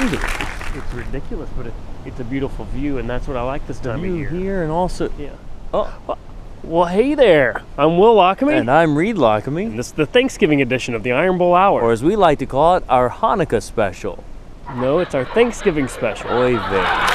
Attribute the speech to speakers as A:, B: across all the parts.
A: crazy.
B: It's ridiculous, but it's a beautiful view, and that's what I like this time of year.
A: Here and also,
B: Yeah. Oh, well, hey there. I'm Will Lockamy.
A: And I'm Reed Lockamy.
B: And this is the Thanksgiving edition of the Iron Bowl Hour.
A: Or as we like to call it, our Hanukkah special.
B: No, it's our Thanksgiving special.
A: Oy vey.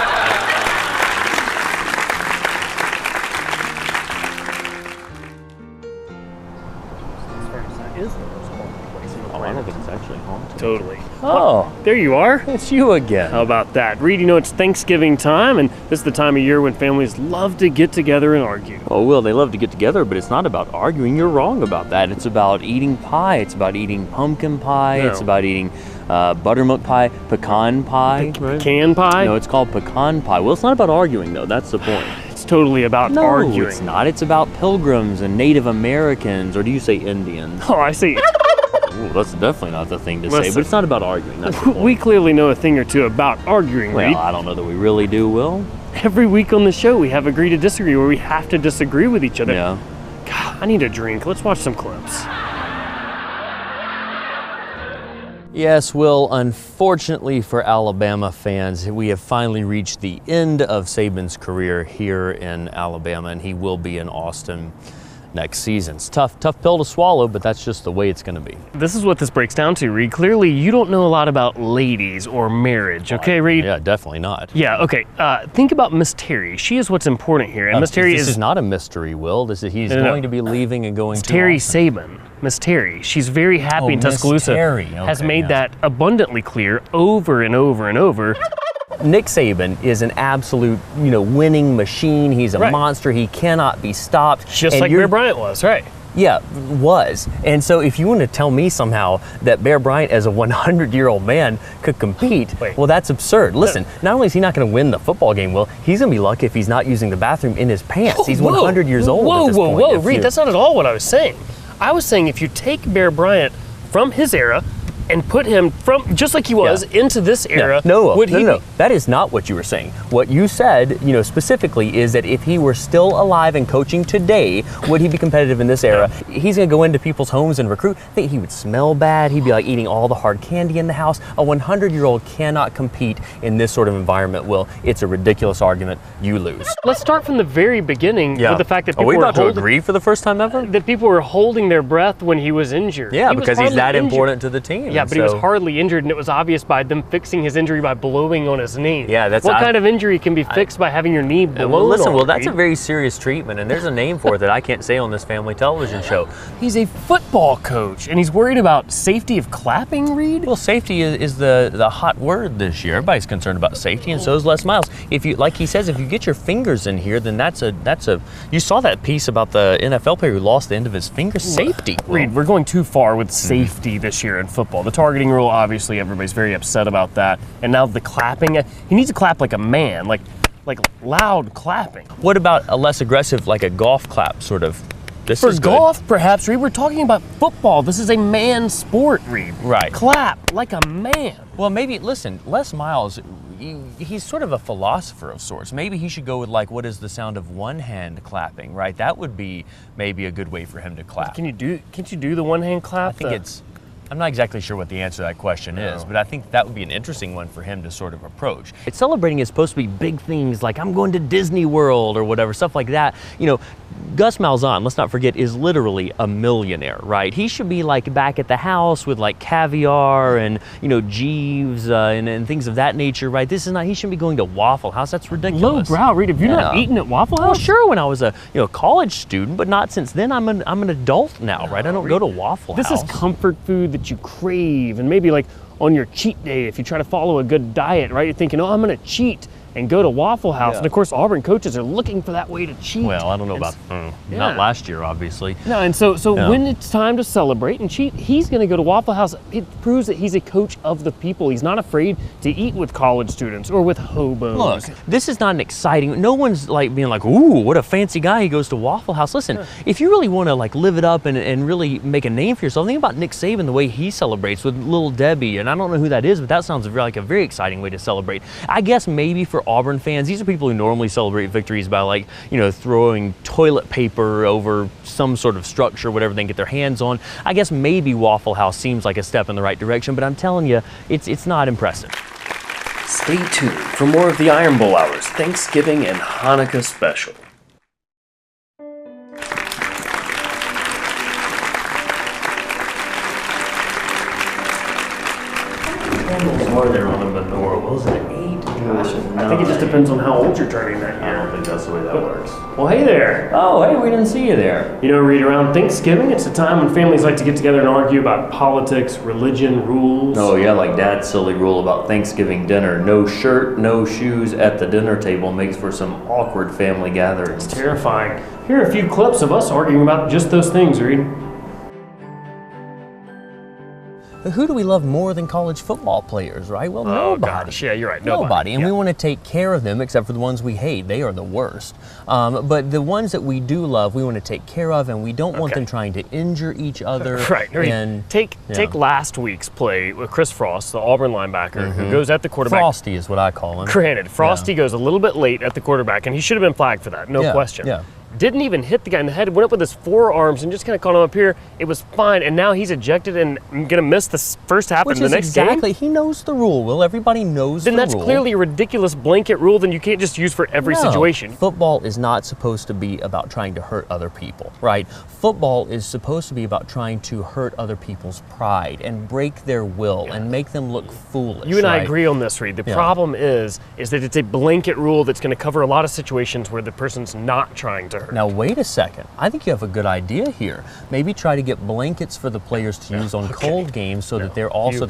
B: Is the most haunted place in the
A: Oh, I
B: planet.
A: don't think it's actually haunted.
B: Totally.
A: Oh,
B: There you are.
A: it's you again.
B: How about that? Reed, you know it's Thanksgiving time, and this is the time of year when families love to get together and argue.
A: Oh, Will, they love to get together, but it's not about arguing. You're wrong about that. It's about eating pie. It's about eating pumpkin pie.
B: No.
A: It's about eating buttermilk pie, pecan pie. right?
B: Pecan pie?
A: No, it's called pecan pie. Well, it's not about arguing, though. That's the point.
B: It's totally about
A: No,
B: arguing.
A: it's not. It's about pilgrims and Native Americans, or do you say Indians?
B: Oh, I see.
A: Ooh, that's definitely not the thing to say,
B: Listen.
A: but it's not about arguing. That's the point.
B: We clearly know a thing or two about arguing, Reed.
A: Well, I don't know that we really do, Will.
B: Every week on the show, we have Agree to Disagree, where we have to disagree with each other.
A: Yeah.
B: God, I need a drink. Let's watch some clips.
A: Yes, Will, unfortunately for Alabama fans, we have finally reached the end of Saban's career here in Alabama, and he will be in Austin next season. It's tough pill to swallow, but that's just the way it's going to be.
B: This is what this breaks down to, Reed. Clearly, you don't know a lot about ladies or marriage, okay, Reed?
A: Yeah, definitely not.
B: Yeah, okay. Think about Miss Terry. She is what's important here. And Miss Terry
A: This is not a mystery, Will. He's
B: No.
A: going to be leaving and going to
B: Terry
A: Austin.
B: Saban. Miss Terry. She's very happy
A: Oh,
B: in
A: Miss
B: Tuscaloosa.
A: Terry.
B: Has
A: Okay,
B: made
A: yeah.
B: that abundantly clear over and over and over.
A: Nick Saban is an absolute, winning machine. He's a
B: Right.
A: monster. He cannot be stopped.
B: Just
A: And
B: like
A: you're-
B: Bear Bryant was, right?
A: Yeah, was. And so if you want to tell me somehow that Bear Bryant as a 100-year-old man could compete,
B: Wait.
A: well, that's absurd. Listen, not only is he not going to win the football game, Will, he's going to be lucky if he's not using the bathroom in his pants. He's 100 years old at this point.
B: Whoa,
A: If
B: Reed,
A: you-
B: that's not at all what I was saying. I was saying if you take Bear Bryant from his era and put him from just like he was into this era,
A: No,
B: would he
A: no.
B: be-
A: That is not what you were saying. What you said, specifically is that if he were still alive and coaching today, would he be competitive in this era? He's going to go into people's homes and recruit. I think he would smell bad. He'd be like eating all the hard candy in the house. A 100-year-old cannot compete in this sort of environment, Will. It's a ridiculous argument. You lose.
B: Let's start from the very beginning with the fact that people
A: Are we
B: were
A: about to
B: holding,
A: agree for the first time ever?
B: that people were holding their breath when he was injured.
A: Yeah,
B: He was
A: because he's
B: hardly
A: that
B: injured.
A: important to the team.
B: Yeah, but he was
A: So-
B: hardly injured, and it was obvious by them fixing his injury by blowing on his knee.
A: Yeah, that's-
B: what kind of injury can be fixed by having your knee blown
A: Well, listen,
B: on,
A: Will, that's a
B: Reed?
A: very serious treatment, and there's a name for it that I can't say on this family television show.
B: He's a football coach, and he's worried about safety of clapping, Reed?
A: Well, safety is the hot word this year. Everybody's concerned about safety, and so is Les Miles. If you, like he says, if you get your fingers in here, then that's a. You saw that piece about the NFL player who lost the end of his finger. Safety.
B: Reed, we're going too far with safety this year in football. The targeting rule, obviously, everybody's very upset about that. And now the clapping, he needs to clap like a man, like loud clapping.
A: What about a less aggressive, like a golf clap, sort of? This
B: For
A: is good.
B: golf, perhaps, Reed, we're talking about football. This is a man sport, Reed.
A: Right.
B: Clap like a man.
A: Well, maybe, listen, Les Miles, he's sort of a philosopher of sorts. Maybe he should go with, like, what is the sound of one hand clapping, right? That would be maybe a good way for him to clap.
B: Can't you do the one hand clap?
A: I think I'm not exactly sure what the answer to that question is, but I think that would be an interesting one for him to sort of approach. It's celebrating is supposed to be big things like I'm going to Disney World or whatever, stuff like that. Gus Malzahn, let's not forget, is literally a millionaire, right? He should be like back at the house with like caviar and, Jeeves and things of that nature, right? This is not, he shouldn't be going to Waffle House. That's ridiculous.
B: Low brow, Reed. Have you not
A: Yeah.
B: eaten at Waffle
A: Well,
B: House?
A: sure, when I was a college student, but not since then. I'm an adult now, right? I don't go to Waffle House.
B: This is comfort food that you crave, and maybe like on your cheat day, if you try to follow a good diet, right? You're thinking, oh, I'm going to cheat and go to Waffle House.
A: Yeah.
B: And of course, Auburn coaches are looking for that way to cheat.
A: Well, I don't know about not last year, obviously.
B: No, and so when it's time to celebrate and cheat, he's going to go to Waffle House. It proves that he's a coach of the people. He's not afraid to eat with college students or with hobos.
A: Look, this is not an exciting. No one's like being like, "Ooh, what a fancy guy! He goes to Waffle House." Listen, if you really want to like live it up and really make a name for yourself, think about Nick Saban, the way he celebrates with Little Debbie, and I don't know who that is, but that sounds like a very exciting way to celebrate. I guess maybe for Auburn fans, these are people who normally celebrate victories by like throwing toilet paper over some sort of structure, whatever they can get their hands on. I guess maybe Waffle House seems like a step in the right direction, but I'm telling you, it's not impressive.
B: Stay tuned for more of the Iron Bowl Hours Thanksgiving and Hanukkah special.
A: Are there on the menorah? Was it 8? Gosh,
B: I think it just depends on how old you're turning that year.
A: I don't think that's the way that works.
B: Well, hey there.
A: Oh, hey, we didn't see you there.
B: You know, Reed, around Thanksgiving, it's a time when families like to get together and argue about politics, religion, rules.
A: Oh, yeah, like Dad's silly rule about Thanksgiving dinner. No shirt, no shoes at the dinner table makes for some awkward family gatherings.
B: It's terrifying. Here are a few clips of us arguing about just those things, Reed.
A: Who do we love more than college football players, right? Well, nobody.
B: Gosh, yeah, you're right.
A: Nobody. And
B: Yeah.
A: we want to take care of them, except for the ones we hate. They are the worst. But the ones that we do love, we want to take care of, and we don't want them trying to injure each other.
B: Right.
A: And
B: Take last week's play with Chris Frost, the Auburn linebacker, who goes at the quarterback.
A: Frosty is what I call him.
B: Granted, Frosty goes a little bit late at the quarterback, and he should have been flagged for that, no question.
A: Yeah.
B: Didn't even hit the guy in the head, went up with his forearms and just kind of caught him up here. It was fine, and now he's ejected and going to miss the first half of the next game.
A: He knows the rule, Will. Everybody knows the rule.
B: Then that's clearly a ridiculous blanket rule that you can't just use for every situation.
A: Football is not supposed to be about trying to hurt other people, right? Football is supposed to be about trying to hurt other people's pride and break their will and make them look foolish.
B: You and I
A: right?
B: agree on this, Reed. The problem is that it's a blanket rule that's going to cover a lot of situations where the person's not trying to hurt.
A: Now, wait a second. I think you have a good idea here. Maybe try to get blankets for the players to use on cold games so that their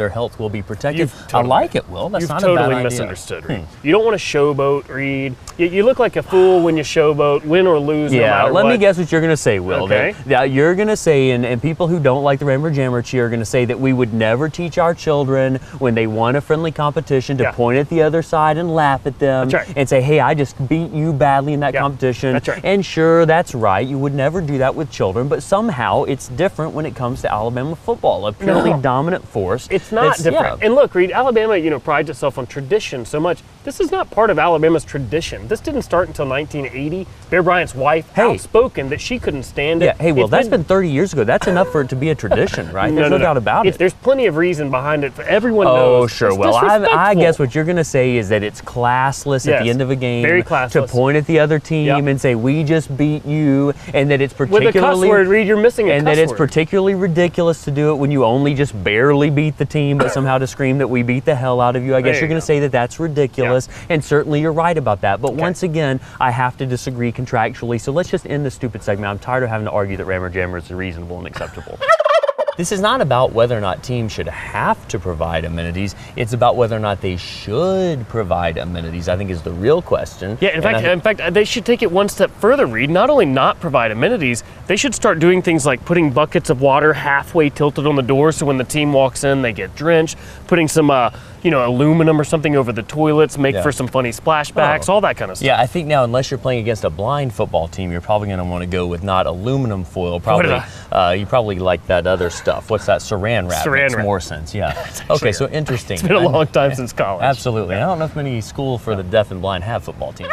A: health will be protected. I like it, Will. That's not a bad idea.
B: You've totally misunderstood, Reed. You don't want to showboat, Reed. You look like a fool when you showboat, win or lose, no matter
A: let
B: what.
A: me guess what you're going to say, Will.
B: Okay.
A: You're going to say, and people who don't like the Rammer Jammer cheer are going to say that we would never teach our children when they won a friendly competition to point at the other side and laugh at them and say, hey, I just beat you badly in that competition.
B: That's right.
A: And sure, that's right. You would never do that with children, but somehow it's different when it comes to Alabama football, a purely dominant force.
B: It's not different. And look, Reed, Alabama, prides itself on tradition so much. This is not part of Alabama's tradition. This didn't start until 1980. Bear Bryant's wife outspoken that she couldn't stand it.
A: Yeah, hey, well, that's been 30 years ago. That's enough for it to be a tradition, right? There's no doubt about it.
B: There's plenty of reason behind it. Everyone knows.
A: Oh, sure. Well, I guess what you're going to say is that it's classless at the end of a game
B: very classless.
A: To point at the other team and say, we just beat you, and that it's particularly...
B: With a cuss word, Reed, you're missing a cuss word.
A: And that it's particularly ridiculous to do it when you only just barely beat the team, but somehow to scream that we beat the hell out of you. I guess you're going to say that that's ridiculous, and certainly you're right about that. But once again, I have to disagree contractually, so let's just end this stupid segment. I'm tired of having to argue that Rammer Jammer is reasonable and acceptable. This is not about whether or not teams should have to provide amenities. It's about whether or not they should provide amenities, I think, is the real question.
B: Yeah, in fact, they should take it one step further, Reed. Not only not provide amenities, they should start doing things like putting buckets of water halfway tilted on the door so when the team walks in, they get drenched, putting some aluminum or something over the toilets, make for some funny splashbacks, all that kind of stuff.
A: Yeah, I think now, unless you're playing against a blind football team, you're probably going to want to go with not aluminum foil. You probably like that other stuff. What's that? Saran wrap. Makes more sense, yeah. Okay, so interesting.
B: It's been a long time since college.
A: Absolutely. I don't know if many schools for the deaf and blind have football teams.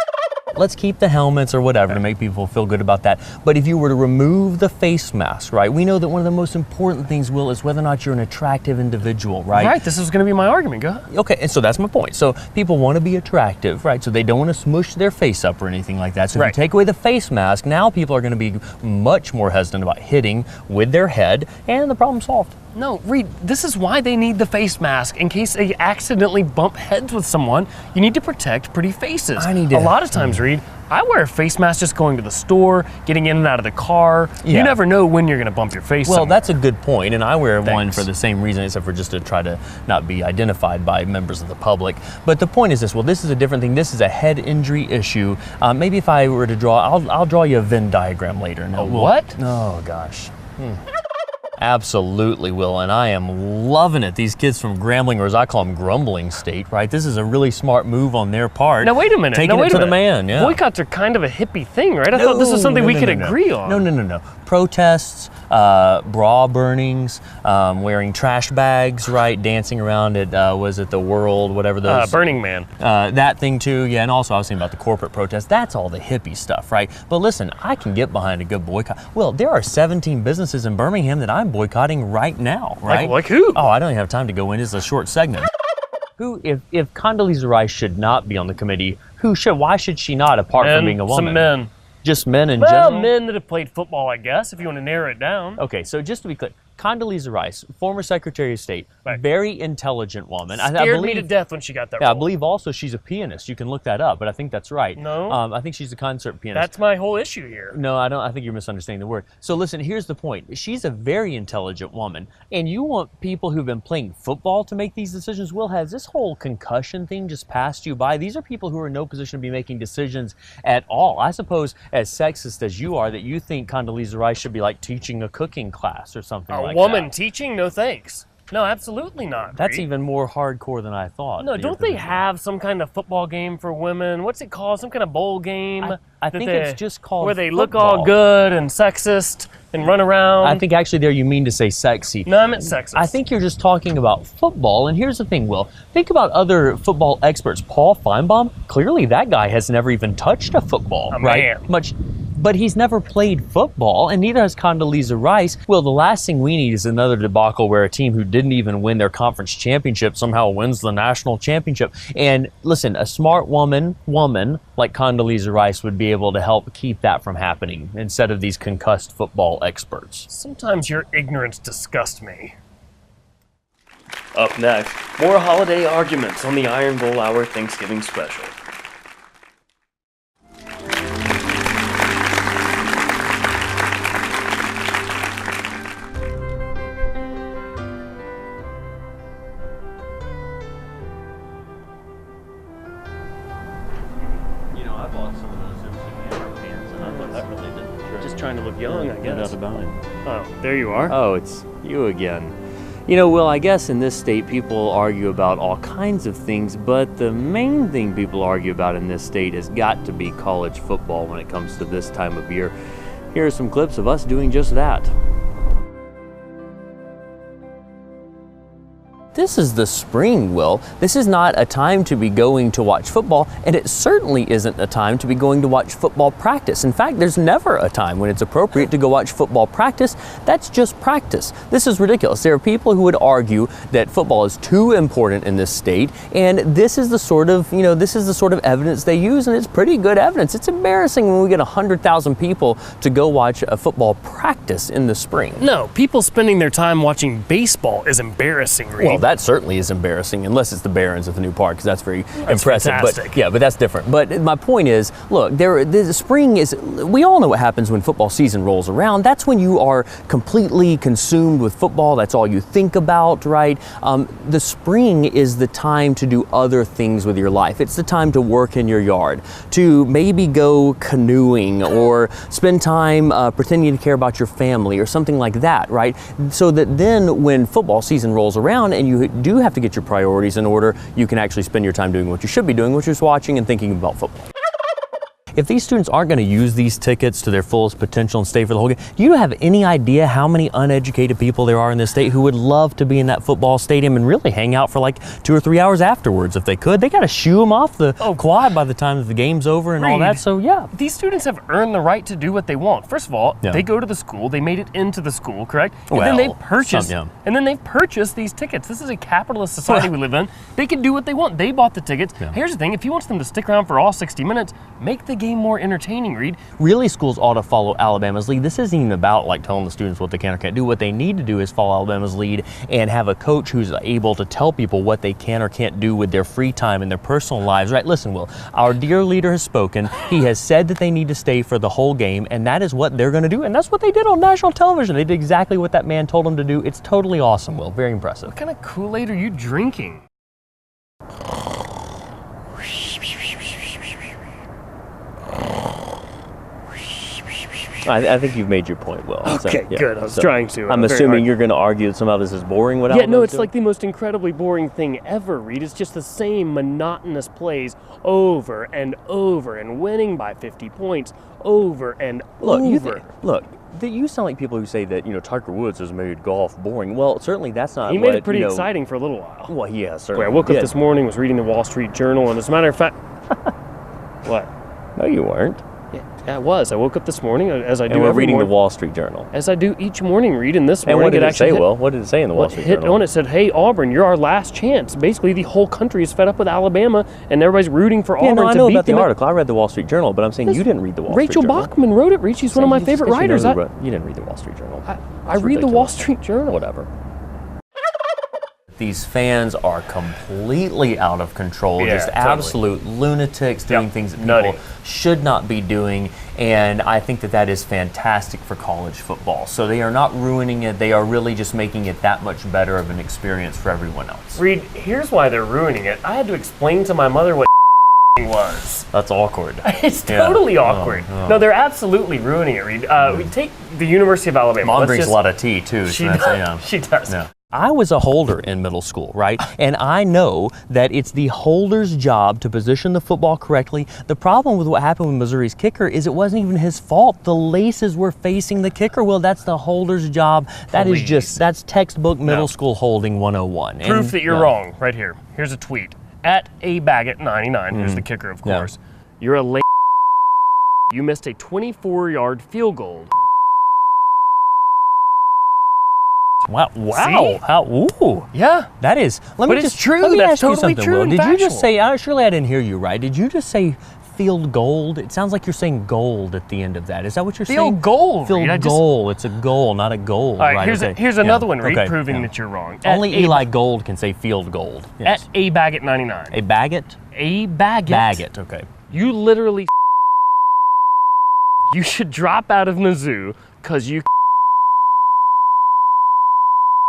A: Let's keep the helmets or whatever to make people feel good about that. But if you were to remove the face mask, right, we know that one of the most important things, Will, is whether or not you're an attractive individual, right?
B: Right, this is going to be my argument. Go ahead.
A: Okay, and so that's my point. So people want to be attractive, right? So they don't want to smush their face up or anything like that. So if you take away the face mask, now people are going to be much more hesitant about hitting with their head, and the problem's solved.
B: No, Reed, this is why they need the face mask. In case they accidentally bump heads with someone, you need to protect pretty faces. A lot of times, Reed, I wear a face mask just going to the store, getting in and out of the car. You never know when you're going to bump your face.
A: Well, that's a good point, and I wear one for the same reason, except for just to try to not be identified by members of the public. But the point is this, well, this is a different thing. This is a head injury issue. Maybe if I were to draw, I'll draw you a Venn diagram later.
B: No, what?
A: Oh, gosh. Absolutely, Will, and I am loving it. These kids from Grambling, or as I call them, Grumbling State, right? This is a really smart move on their part.
B: Now, wait a minute.
A: Taking it to the man, yeah.
B: Boycotts are kind of a hippie thing, right? I thought this was something we could agree on.
A: No. Protests, bra burnings, wearing trash bags, right? Dancing around at, was it the World, whatever those?
B: Burning Man.
A: That thing too, yeah. And also I was thinking about the corporate protests. That's all the hippie stuff, right? But listen, I can get behind a good boycott. Well, there are 17 businesses in Birmingham that I'm boycotting right now, right?
B: Like who?
A: Oh, I don't even have time to go in. It's a short segment. if Condoleezza Rice should not be on the committee, who should? Why should she not, apart from being a woman?
B: Some men.
A: Just men in
B: well,
A: general?
B: Men that have played football, I guess, if you want to narrow it down.
A: Okay, so just to be clear, Condoleezza Rice, former Secretary of State,
B: right.
A: Very intelligent woman.
B: Scared me to death when she got that role.
A: I believe also she's a pianist. You can look that up, but I think that's right.
B: No.
A: I think she's a concert pianist.
B: That's my whole issue here.
A: No, I don't. I think you're misunderstanding the word. So listen, here's the point. She's a very intelligent woman, and you want people who've been playing football to make these decisions? Will, has this whole concussion thing just passed you by? These are people who are in no position to be making decisions at all. I suppose, as sexist as you are, that you think Condoleezza Rice should be like teaching a cooking class or something like that.
B: A woman teaching? No thanks. No, absolutely not.
A: That's even more hardcore than I thought.
B: No, don't they have some kind of football game for women? What's it called? Some kind of bowl game?
A: I think it's just called
B: where they
A: football.
B: look all good and sexist and run around.
A: I think actually there you mean to say sexy.
B: No, I meant sexist.
A: I think you're just talking about football. And here's the thing, Will. Think about other football experts. Paul Feinbaum, clearly that guy has never even touched a football, right? But he's never played football, and neither has Condoleezza Rice. Well, the last thing we need is another debacle where a team who didn't even win their conference championship somehow wins the national championship. And listen, a smart woman like Condoleezza Rice would be able to help keep that from happening instead of these concussed football experts.
B: Sometimes your ignorance disgusts me. Up next, more holiday arguments on the Iron Bowl Hour Thanksgiving special. Trying to look young, I guess.
A: No doubt about it.
B: Oh, there you are.
A: Oh, it's you again. You know, Will, I guess in this state people argue about all kinds of things, but the main thing people argue about in this state has got to be college football when it comes to this time of year. Here are some clips of us doing just that. This is the spring, Will. This is not a time to be going to watch football, and it certainly isn't a time to be going to watch football practice. In fact, there's never a time when it's appropriate to go watch football practice. That's just practice. This is ridiculous. There are people who would argue that football is too important in this state, and this is the sort of, evidence they use, and it's pretty good evidence. It's embarrassing when we get 100,000 people to go watch a football practice in the spring.
B: No, people spending their time watching baseball is embarrassing, Reed.
A: Well, that certainly is embarrassing, unless it's the Barons at the new park, because that's very impressive.
B: Fantastic.
A: But that's different. But my point is, look, the spring is, we all know what happens when football season rolls around. That's when you are completely consumed with football. That's all you think about, right? The spring is the time to do other things with your life. It's the time to work in your yard, to maybe go canoeing or spend time pretending to care about your family or something like that, right? So that then when football season rolls around and you do have to get your priorities in order, you can actually spend your time doing what you should be doing, which is watching and thinking about football. If these students aren't going to use these tickets to their fullest potential and stay for the whole game, do you have any idea how many uneducated people there are in this state who would love to be in that football stadium and really hang out for like 2 or 3 hours afterwards if they could? They got to shoo them off the quad by the time that the game's over and all that. So yeah,
B: these students have earned the right to do what they want. First of all, they go to the school, they made it into the school, correct? And then they've purchased these tickets. This is a capitalist society we live in. They can do what they want. They bought the tickets. Here's the thing: if he wants them to stick around for all 60 minutes, make the game more entertaining, Reed.
A: Really, schools ought to follow Alabama's lead. This isn't even about like telling the students what they can or can't do. What they need to do is follow Alabama's lead and have a coach who's able to tell people what they can or can't do with their free time and their personal lives. Right? Listen, Will, our dear leader has spoken. He has said that they need to stay for the whole game, and that is what they're going to do. And that's what they did on national television. They did exactly what that man told them to do. It's totally awesome, Will. Very impressive.
B: What kind of Kool-Aid are you drinking?
A: I think you've made your point, Will.
B: Okay, good. I was trying to.
A: I'm assuming you're going to argue that somehow this is boring.
B: It's like the most incredibly boring thing ever, Reed. It's just the same monotonous plays over and over and winning by 50 points over and over.
A: You sound like people who say that, Tiger Woods has made golf boring. Well, certainly that's not
B: He made it pretty exciting for a little while.
A: Well, yeah, certainly.
B: I woke up this morning, was reading the Wall Street Journal, and as a matter of fact... What?
A: No, you weren't.
B: Yeah, Yeah, it was. I woke up this morning, as I do
A: And we're
B: every
A: reading the
B: morning.
A: Wall Street Journal.
B: As I do each morning, reading this
A: And
B: morning.
A: what did it say,
B: actually
A: Will? What did it say in the Wall Street
B: hit
A: Journal?
B: on it said, hey, Auburn, you're our last chance. Basically, the whole country is fed up with Alabama, and everybody's rooting for Auburn
A: No, I
B: to
A: know
B: beat
A: about the
B: them.
A: article. I read the Wall Street Journal, but I'm saying you didn't read the Wall
B: Rachel
A: Street Journal.
B: Bachman wrote it. She's one of my
A: Just
B: favorite
A: 'cause you know
B: writers.
A: you didn't read the Wall Street Journal.
B: I read the Wall Street Journal.
A: Whatever. These fans are completely out of control,
B: Yeah,
A: just
B: totally.
A: absolute lunatics doing things that
B: nutty.
A: people should not be doing, and I think that that is fantastic for college football. So they are not ruining it, they are really just making it that much better of an experience for everyone else.
B: Reed, here's why they're ruining it. I had to explain to my mother what was.
A: That's awkward.
B: It's
A: Yeah.
B: totally awkward.
A: Oh.
B: No, they're absolutely ruining it, Reed. We take the University of Alabama.
A: Mom
B: Let's
A: drinks
B: just-
A: a lot of tea too.
B: She
A: so
B: does.
A: that's, yeah.
B: She does.
A: Yeah. I was a holder in middle school, right? And I know that it's the holder's job to position the football correctly. The problem with what happened with Missouri's kicker is it wasn't even his fault. The laces were facing the kicker. Well, that's the holder's job. That's textbook middle school holding 101.
B: Proof that you're wrong, right here. Here's a tweet. At @abaggett99, here's the kicker, of
A: Yeah.
B: course. You're a lame. You missed a 24-yard field goal.
A: Wow.
B: See?
A: How, ooh.
B: Yeah.
A: That is,
B: But it's true.
A: Let me
B: That's
A: ask you
B: totally
A: something,
B: true
A: Will.
B: and
A: Did you just
B: factual.
A: say, surely I didn't hear you right, did you just say field gold? It sounds like you're saying gold at the end of that. Is that what you're saying?
B: Field goal,
A: Field
B: Reed. I just-
A: goal. It's a goal, not a goal.
B: All right, here's,
A: okay.
B: here's
A: Yeah.
B: another one, Reed,
A: Okay,
B: proving
A: yeah.
B: that you're wrong.
A: Only
B: At
A: Eli Gold can say field gold. Yes.
B: At @abaggett99.
A: A Baggett?
B: Abaggett.
A: Baggett, okay.
B: You literally. You should drop out of Mizzou because you.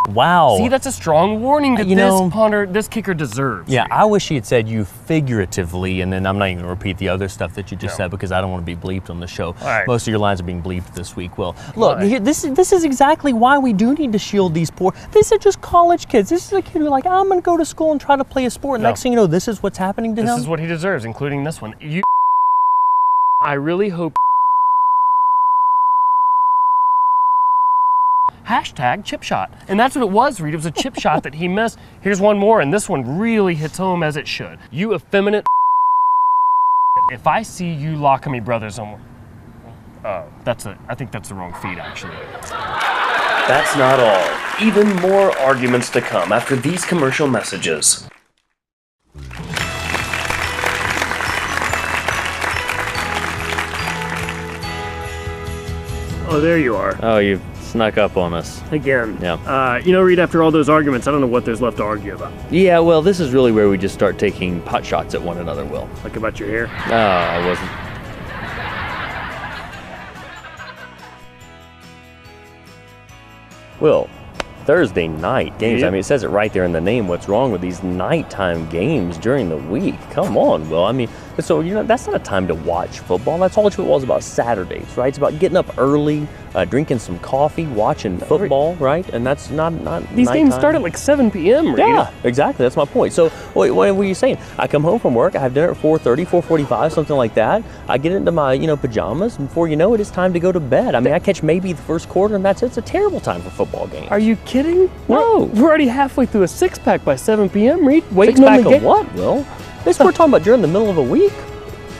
A: Wow.
B: See, that's a strong warning that
A: You know-
B: this kicker deserves.
A: Yeah,
B: Reed.
A: I wish he had said you figuratively, and then I'm not even going to repeat the other stuff that you just
B: No.
A: said because I don't want to be bleeped on the show.
B: All right.
A: Most of your lines are being bleeped this week. Well, look,
B: Why?
A: this is exactly why we do need to shield these poor. These are just college kids. This is a kid who's like, I'm going to go to school and try to play a sport. And
B: No.
A: next thing you know, this is what's happening to
B: This
A: him.
B: is what he deserves, including this one. I really hope. Hashtag chip shot. And that's what it was, Reed. It was a chip shot that he missed. Here's one more, and this one really hits home as it should. You effeminate. If I see you Lockamy Brothers on. I think that's the wrong feed, actually. That's not all. Even more arguments to come after these commercial messages. Oh, there you are.
A: Oh, you've snuck up on us.
B: Again.
A: Yeah.
B: Reed, after all those arguments, I don't know what there's left to argue about.
A: Yeah, well, this is really where we just start taking pot shots at one another, Will.
B: Like about your hair.
A: Oh, I wasn't. Will, Thursday night games.
B: Yeah.
A: I mean, it says it right there in the name. What's wrong with these nighttime games during the week? Come on, Will. I mean, so that's not a time to watch football. That's college football is about Saturdays, right? It's about getting up early, drinking some coffee, watching football, right? And that's not
B: These
A: nighttime.
B: games start at like 7 p.m., Reed.
A: Yeah, exactly. That's my point. So, wait, what were you saying? I come home from work, I have dinner at 4:30, 4:45, something like that. I get into my, pajamas, and before you know it, it's time to go to bed. I mean, I catch maybe the first quarter, and that's it. It's a terrible time for football games.
B: Are you kidding?
A: No.
B: We're already halfway through a six-pack by 7 p.m., Reed. Waiting on
A: Six-pack
B: the
A: of
B: game.
A: what, Will? This we're talking about during the middle of a week.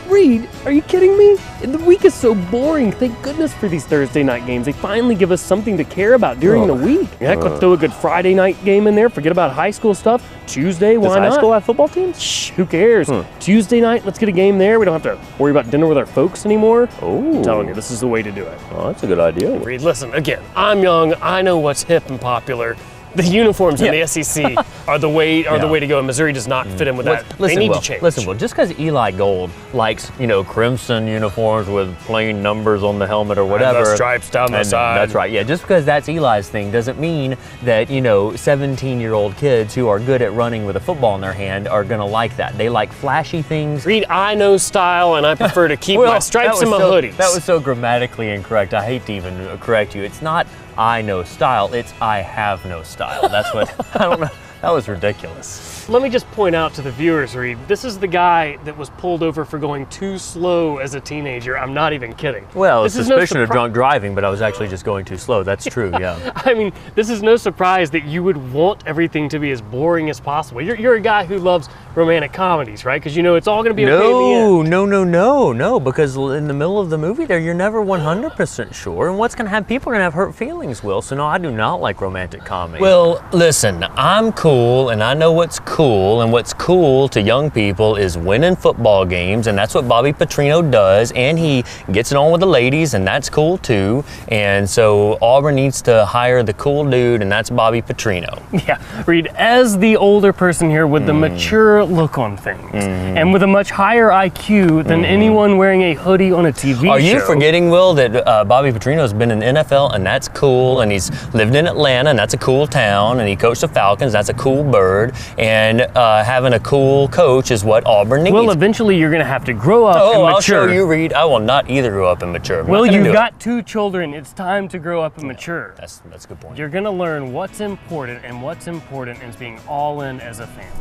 B: Reed, are you kidding me? The week is so boring. Thank goodness for these Thursday night games. They finally give us something to care about during the week. Yeah, could throw a good Friday night game in there. Forget about high school stuff. Tuesday, why
A: Does
B: not?
A: high school have football teams?
B: Shh, who cares? Tuesday night, let's get a game there. We don't have to worry about dinner with our folks anymore.
A: Oh.
B: I'm telling you, this is the way to do it.
A: Oh, that's a good idea.
B: Reed, listen, again, I'm young. I know what's hip and popular. The uniforms in the SEC are the way to go, and Missouri does not fit in with that. They need to change.
A: Listen, Will, just because Eli Gold likes, crimson uniforms with plain numbers on the helmet or whatever.
B: the stripes down the side.
A: That's right, yeah. Just because that's Eli's thing doesn't mean that, 17-year-old kids who are good at running with a football in their hand are going to like that. They like flashy things.
B: Reed, I know style, and I prefer to keep my stripes and my hoodies.
A: That was so grammatically incorrect. I hate to even correct you. It's not I know style, it's I have no style. That's what, I don't know. That was ridiculous.
B: Let me just point out to the viewers, Reed, this is the guy that was pulled over for going too slow as a teenager. I'm not even kidding.
A: Well,
B: this
A: suspicion of drunk driving, but I was actually just going too slow. That's true, yeah.
B: I mean, this is no surprise that you would want everything to be as boring as possible. You're a guy who loves romantic comedies, right? Because you know it's all going to be okay in the end.
A: No, because in the middle of the movie there, you're never 100% sure. And what's going to happen? People are going to have hurt feelings, Will. So no, I do not like romantic comedy.
C: Well, listen, I'm cool and I know what's cool, and what's cool to young people is winning football games, and that's what Bobby Petrino does, and he gets it on with the ladies, and that's cool too. And so Auburn needs to hire the cool dude, and that's Bobby Petrino.
B: Yeah, Reed, as the older person here with the mature look on things, and with a much higher IQ than anyone wearing a hoodie on a TV show.
C: Are you forgetting, Will, that Bobby Petrino's been in NFL, and that's cool, and he's lived in Atlanta, and that's a cool town, and he coached the Falcons, that's a cool bird, and having a cool coach is what Auburn needs.
B: Well, eventually you're going to have to grow up and mature.
C: I'll show you, Reed. I will not either grow up and mature.
B: Well, you've got 2 children. It's time to grow up and mature.
C: That's a good point.
B: You're going to learn what's important, and what's important is being all in as a family.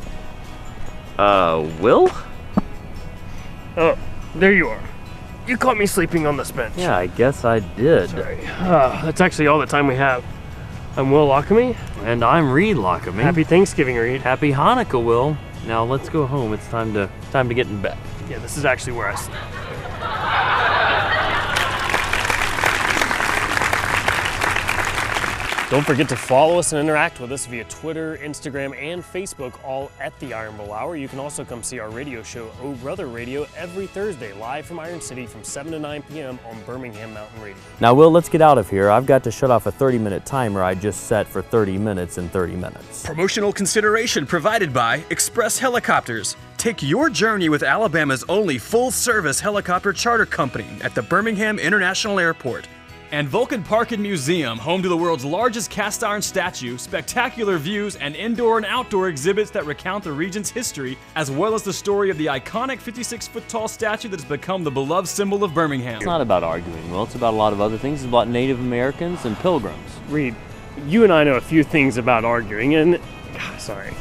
A: Will?
B: Oh, there you are. You caught me sleeping on this bench.
A: Yeah, I guess I did.
B: Sorry. That's actually all the time we have. I'm Will Lockamy.
A: And I'm Reed Lockamy.
B: Happy Thanksgiving, Reed.
A: Happy Hanukkah, Will. Now let's go home. It's time to get in bed.
B: Yeah, this is actually where I sleep. Don't forget to follow us and interact with us via Twitter, Instagram, and Facebook, all at the Iron Bowl Hour. You can also come see our radio show, Oh Brother Radio, every Thursday, live from Iron City from 7 to 9 p.m. on Birmingham Mountain Radio.
A: Now, Will, let's get out of here. I've got to shut off a 30-minute timer I just set for 30 minutes and 30 minutes.
D: Promotional consideration provided by Express Helicopters. Take your journey with Alabama's only full-service helicopter charter company at the Birmingham International Airport. And Vulcan Park and Museum, home to the world's largest cast iron statue, spectacular views, and indoor and outdoor exhibits that recount the region's history, as well as the story of the iconic 56-foot-tall statue that has become the beloved symbol of Birmingham.
A: It's not about arguing, Will. It's about a lot of other things. It's about Native Americans and pilgrims.
B: Reed, you and I know a few things about arguing, and... sorry.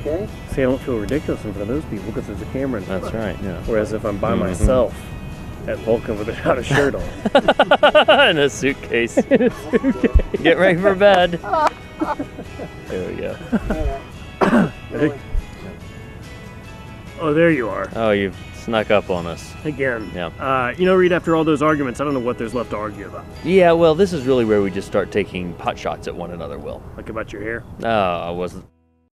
A: Okay.
B: See, I don't feel ridiculous in front of those people because there's a camera in front.
A: That's right, yeah.
B: Whereas if I'm by myself at Vulcan without a shirt on.
A: In a suitcase. Get ready for bed. There we go.
B: Oh, there you are.
A: Oh, you've snuck up on us.
B: Again.
A: Yeah.
B: You know, Reed, after all those arguments, I don't know what there's left to argue about.
A: Yeah, well, this is really where we just start taking pot shots at one another, Will.
B: Like about your hair?
A: No, I wasn't.